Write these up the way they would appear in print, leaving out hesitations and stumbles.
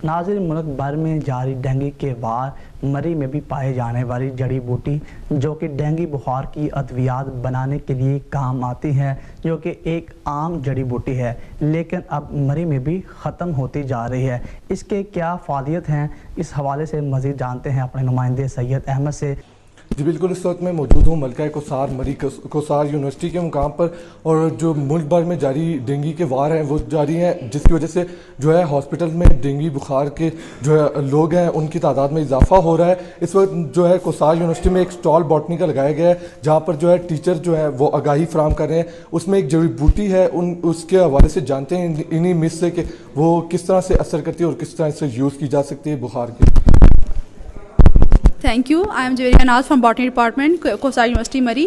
ناظرین، ملک بھر میں جاری ڈینگی کے وار مری میں بھی پائے جانے والی جڑی بوٹی جو کہ ڈینگی بخار کی ادویات بنانے کے لیے کام آتی ہے، جو کہ ایک عام جڑی بوٹی ہے، لیکن اب مری میں بھی ختم ہوتی جا رہی ہے۔ اس کے کیا فائدے ہیں، اس حوالے سے مزید جانتے ہیں اپنے نمائندے سید احمد سے۔ جی بالکل، اس وقت میں موجود ہوں ملکہ کوثار مری کوثار یونیورسٹی کے مقام پر، اور جو ملک بھر میں جاری ڈینگی کے وار ہیں وہ جاری ہیں، جس کی وجہ سے جو ہے ہاسپٹل میں ڈینگی بخار کے جو ہے لوگ ہیں ان کی تعداد میں اضافہ ہو رہا ہے۔ اس وقت جو ہے کوثار یونیورسٹی میں ایک سٹال باٹنی کا لگایا گیا ہے، جہاں پر جو ہے ٹیچر جو ہے وہ آگاہی فراہم کر رہے ہیں۔ اس میں ایک جڑی بوٹی ہے، اس کے حوالے سے جانتے ہیں انہی مس سے کہ وہ کس طرح سے اثر کرتی ہے اور کس طرح سے یوز کی جا سکتی ہے بخار کی۔ Thank you, I am Javeria Naz from botany department, Kohsar university Murree.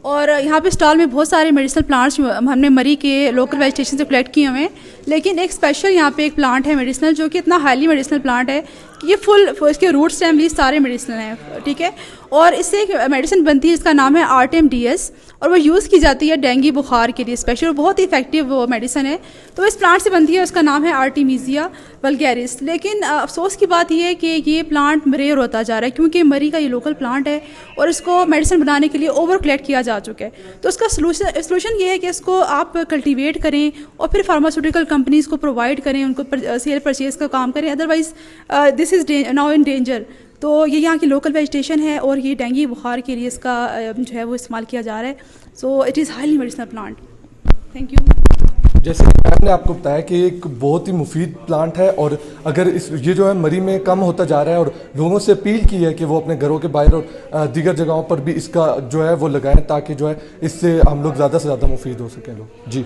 اور یہاں پہ اسٹال میں بہت سارے میڈیسنل پلانٹس ہم نے مری کے لوکل ویجیٹیشن سے کلیکٹ کیے ہوئے ہیں، لیکن ایک اسپیشل یہاں پہ ایک پلانٹ ہے میڈیسنل، جو کہ اتنا ہائیلی میڈیسنل پلانٹ ہے کہ یہ فل اس کے روٹ اسٹیم لیوز سارے میڈیسنل ہیں، ٹھیک ہے۔ اور اس سے ایک میڈیسن بنتی ہے جس کا نام ہے RTMDS، اور وہ یوز کی جاتی ہے ڈینگی بخار کے لیے اسپیشل، اور بہت ہی افیکٹو وہ میڈیسن ہے۔ تو اس پلانٹ سے بنتی ہے، اس کا نام ہے آرٹیمیزیا ولگیرس۔ لیکن افسوس کی بات یہ ہے کہ یہ پلانٹ ریئر ہوتا جا رہا ہے، کیونکہ مری کا یہ لوکل پلانٹ ہے اور اس کو میڈیسن بنانے کے لیے اوور کلیکٹ کیا جا چکا ہے۔ تو اس کا سلوشن یہ ہے کہ اس کو آپ کلٹیویٹ کریں اور پھر فارماسیوٹیکل کمپنیز کو پرووائڈ کریں، ان کو سیل پرچیز کا کام کریں، otherwise this is now in danger. تو یہ یہاں کی لوکل ویجیٹیشن ہے اور یہ ڈینگی بخار کے لیے اس کا جو ہے وہ استعمال کیا جا رہا ہے۔ So it is highly medicinal plant. Thank you. جیسے کہ میں نے آپ کو بتایا کہ ایک بہت ہی مفید پلانٹ ہے، اور اگر یہ جو ہے مری میں کم ہوتا جا رہا ہے، اور لوگوں سے اپیل کی ہے کہ وہ اپنے گھروں کے باہر اور دیگر جگہوں پر بھی اس کا جو ہے وہ لگائیں، تاکہ جو ہے اس سے ہم لوگ زیادہ سے زیادہ مفید ہو سکیں لوگ۔ جی